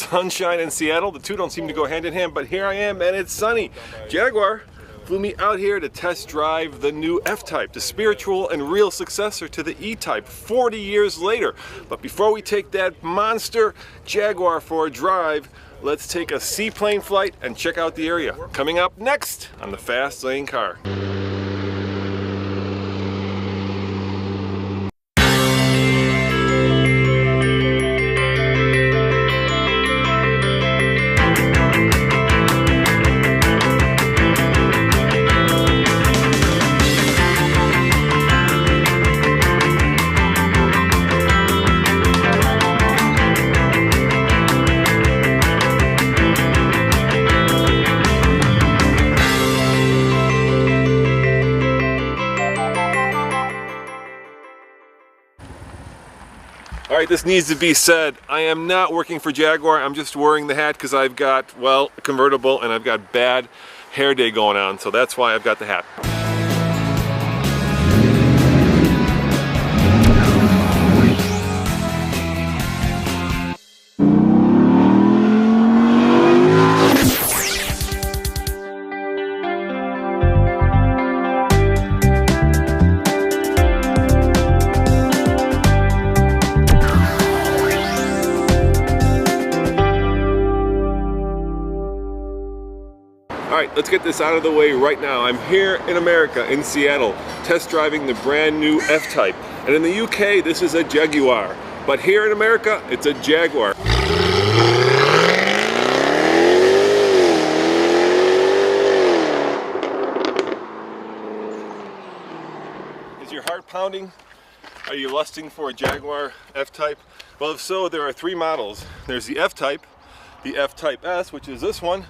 sunshine in Seattle. The two don't seem to go hand in hand, but here I am and it's sunny. Jaguar flew me out here to test drive the new F-Type, the spiritual and real successor to the E-Type 40 years later. But before we take that monster Jaguar for a drive, let's take a seaplane flight and check out the area. Coming up next on the Fast Lane Car. All right, this needs to be said. I am not working for Jaguar. I'm just wearing the hat because I've got, well, a convertible and I've got bad hair day going on. So that's why I've got the hat. Alright, let's get this out of the way right now. I'm here in America, in Seattle, test driving the brand new F-Type. And in the UK, this is a Jaguar. But here in America, it's a Jaguar. Is your heart pounding? Are you lusting for a Jaguar F-Type? Well, if so, there are three models. There's the F-Type, the F-Type S, which is this one,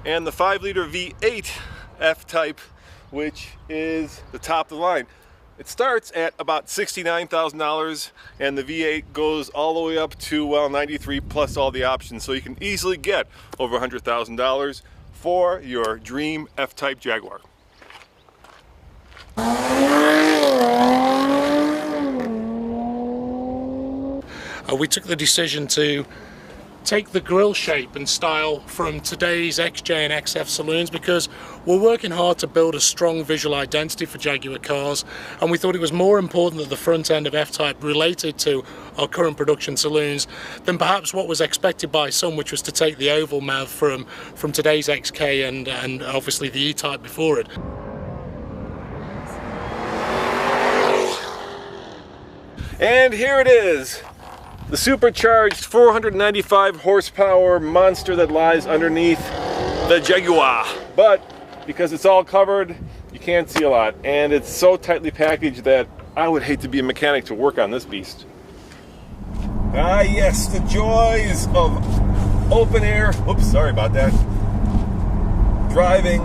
and the 5-liter V8 F-Type, which is the top of the line. It starts at about $69,000 and the V8 goes all the way up to, well, 93 plus all the options. So you can easily get over $100,000 for your dream F-Type Jaguar. We took the decision to take the grille shape and style from today's XJ and XF saloons because we're working hard to build a strong visual identity for Jaguar cars, and we thought it was more important that the front end of F-Type related to our current production saloons than perhaps what was expected by some, which was to take the oval mouth from today's XK and obviously the E-Type before it. And here it is. The supercharged 495 horsepower monster that lies underneath the Jaguar. But because it's all covered, you can't see a lot. And it's so tightly packaged that I would hate to be a mechanic to work on this beast. Ah yes, the joys of open air, oops, sorry about that, driving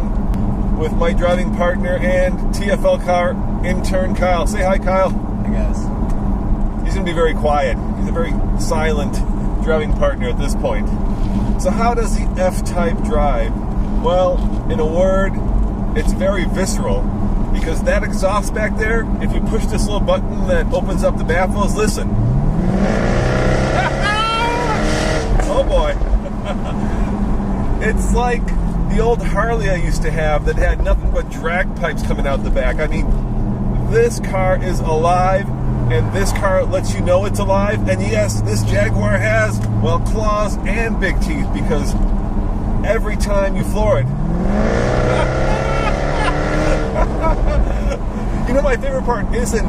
with my driving partner and TFL car intern Kyle. Say hi, Kyle. Hey guys. He's going to be very quiet. He's a very silent driving partner at this point. So how does the F-Type drive? Well, in a word, it's very visceral. Because that exhaust back there, if you push this little button that opens up the baffles, listen. Oh boy. It's like the old Harley I used to have that had nothing but drag pipes coming out the back. I mean, this car is alive. And this car lets you know it's alive. And yes, this Jaguar has, well, claws and big teeth because every time you floor it. You know, my favorite part isn't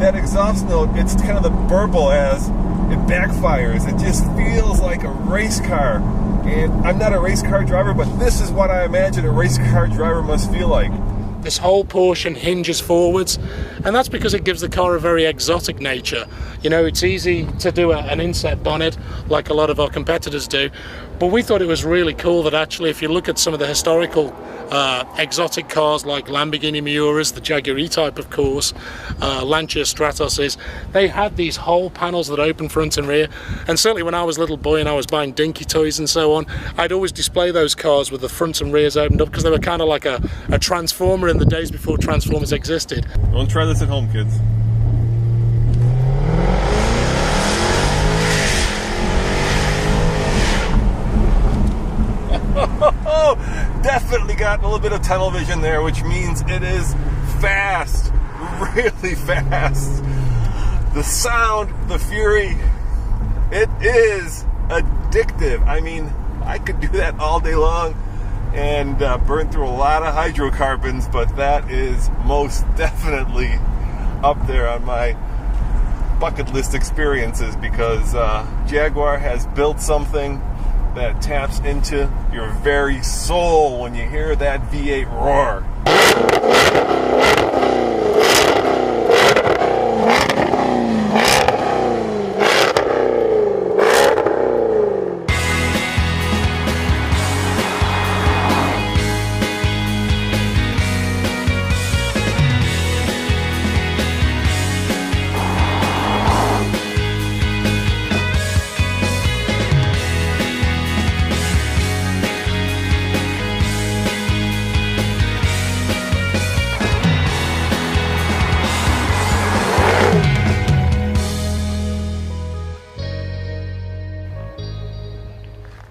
that exhaust note, it's kind of the burble as it backfires. It just feels like a race car. And I'm not a race car driver, but this is what I imagine a race car driver must feel like. This whole portion hinges forwards, and that's because it gives the car a very exotic nature. You know, it's easy to do an inset bonnet like a lot of our competitors do, but we thought it was really cool that actually if you look at some of the historical exotic cars like Lamborghini Miuras, the Jaguar E-Type of course, Lancia Stratoses, they had these whole panels that open front and rear. And certainly when I was a little boy and I was buying dinky toys and so on, I'd always display those cars with the fronts and rears opened up because they were kind of like a transformer in the days before Transformers existed. Don't try this at home, kids. definitely got a little bit of tunnel vision there, which means it is fast, really fast. The sound, the fury, it is addictive. I mean, I could do that all day long and burn through a lot of hydrocarbons, but that is most definitely up there on my bucket list experiences, because Jaguar has built something that taps into your very soul when you hear that V8 roar.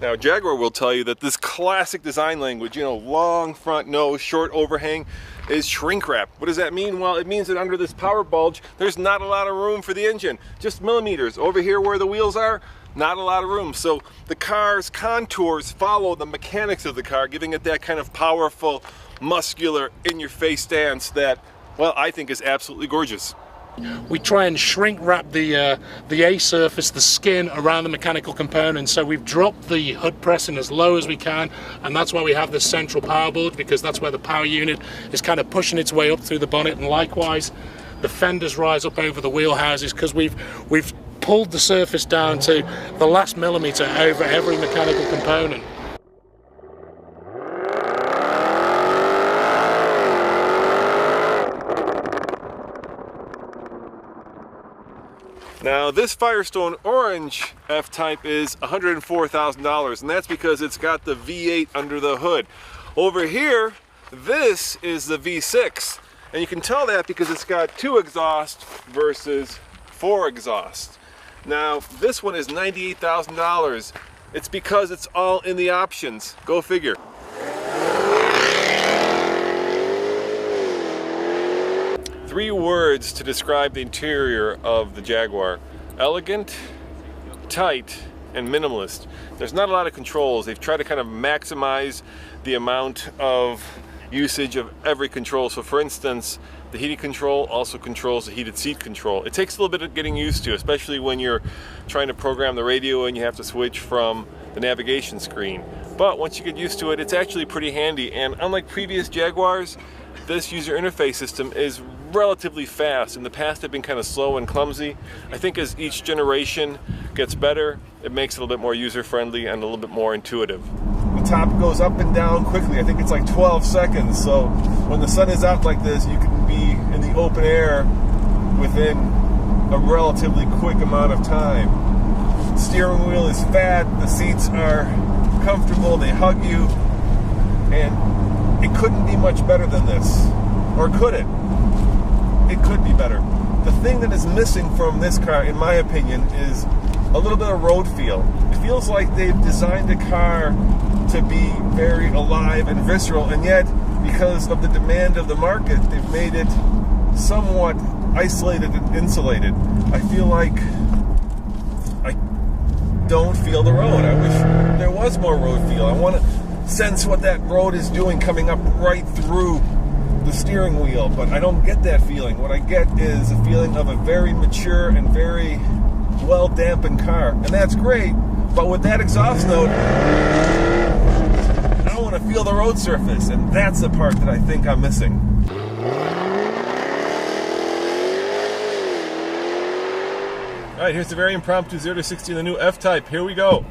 Now, Jaguar will tell you that this classic design language, you know, long front nose, short overhang, is shrink wrap. What does that mean? Well, it means that under this power bulge, there's not a lot of room for the engine. Just millimeters. Over here where the wheels are, not a lot of room. So the car's contours follow the mechanics of the car, giving it that kind of powerful, muscular, in-your-face stance that, well, I think is absolutely gorgeous. We try and shrink wrap the A surface, the skin, around the mechanical components. So we've dropped the hood pressing as low as we can, and that's why we have this central power bulge, because that's where the power unit is kind of pushing its way up through the bonnet. And likewise, the fenders rise up over the wheel houses, because we've pulled the surface down to the last millimeter over every mechanical component. Now, this Firestone Orange F-Type is $104,000, and that's because it's got the V8 under the hood. Over here, this is the V6, and you can tell that because it's got 2 exhausts versus 4 exhausts. Now, this one is $98,000. It's because it's all in the options. Go figure. Three words to describe the interior of the Jaguar: elegant, tight, and minimalist. There's not a lot of controls. They've tried to kind of maximize the amount of usage of every control. So for instance, the heating control also controls the heated seat control. It takes a little bit of getting used to, especially when you're trying to program the radio and you have to switch from the navigation screen. But once you get used to it, it's actually pretty handy. And unlike previous Jaguars, this user interface system is relatively fast. In the past, they've been kind of slow and clumsy. I think as each generation gets better, it makes it a little bit more user-friendly and a little bit more intuitive. The top goes up and down quickly. I think it's like 12 seconds. So when the sun is out like this, you can be in the open air within a relatively quick amount of time. The steering wheel is fat. The seats are comfortable. They hug you. And it couldn't be much better than this. Or could it? It could be better. The thing that is missing from this car, in my opinion, is a little bit of road feel. It feels like they've designed a car to be very alive and visceral, and yet, because of the demand of the market, they've made it somewhat isolated and insulated. I feel like I don't feel the road. I wish there was more road feel. I want to sense what that road is doing coming up right through the steering wheel, but I don't get that feeling. What I get is a feeling of a very mature and very well-dampened car, and that's great, but with that exhaust note, I want to feel the road surface, and that's the part that I think I'm missing. Alright, here's the very impromptu 0 to 60 in the new F-Type. Here we go. On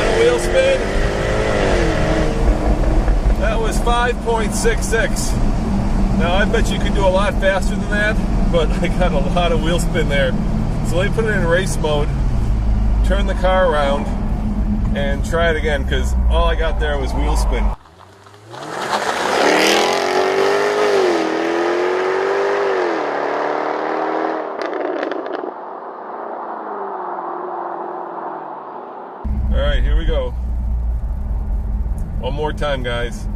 a wheel spin. That was 5.66. Now I bet you could do a lot faster than that, but I got a lot of wheel spin there. So let me put it in race mode, turn the car around, and try it again, because all I got there was wheel spin. Alright, here we go. One more time, guys.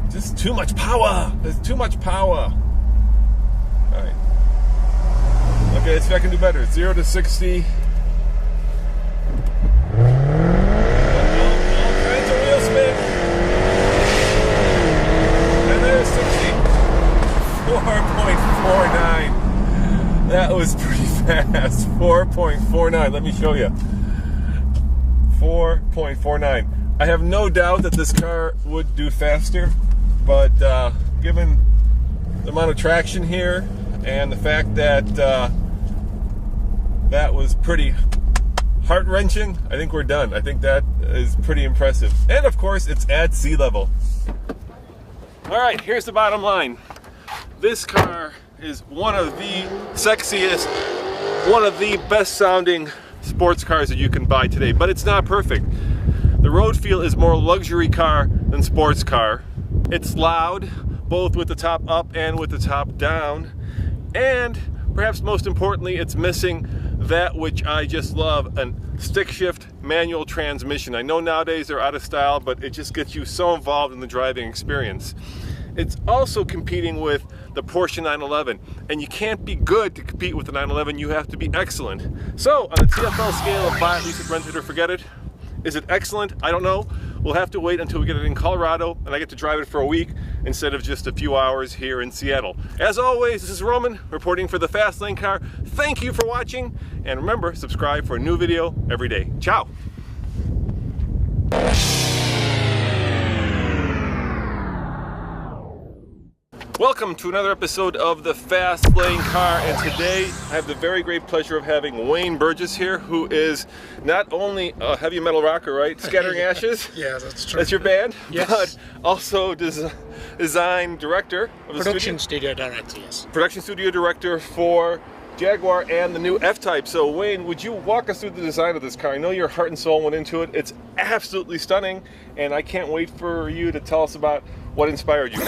Just too much power. There's too much power. All right. Okay, let's see if I can do better. 0 to 60. Wheel spin. And there's 60. 4.49. That was pretty fast. 4.49. Let me show you. 4.49. I have no doubt that this car would do faster, but given the amount of traction here and the fact that that was pretty heart-wrenching, I think we're done. I think that is pretty impressive. And of course, it's at sea level. All right, here's the bottom line. This car is one of the sexiest, one of the best sounding sports cars that you can buy today, but it's not perfect. The road feel is more luxury car than sports car. It's loud, both with the top up and with the top down. And perhaps most importantly, it's missing that which I just love, a stick shift manual transmission. I know nowadays they're out of style, but it just gets you so involved in the driving experience. It's also competing with the Porsche 911, and you can't be good to compete with the 911, you have to be excellent. So on a TFL scale of buy it, lease it, rent it, or forget it, is it excellent? I don't know. We'll have to wait until we get it in Colorado and I get to drive it for a week instead of just a few hours here in Seattle. As always, this is Roman reporting for the Fast Lane Car. Thank you for watching, and remember, subscribe for a new video every day. Ciao. Welcome to another episode of the Fast Lane Car, and today I have the very great pleasure of having Wayne Burgess here, who is not only a heavy metal rocker, right? Scattering Ashes? Yeah, that's true. That's your band? Yes. But also design director of the Production studio director, yes. Production studio director for Jaguar and the new F-Type. So Wayne, would you walk us through the design of this car? I know your heart and soul went into it. It's absolutely stunning, and I can't wait for you to tell us about what inspired you.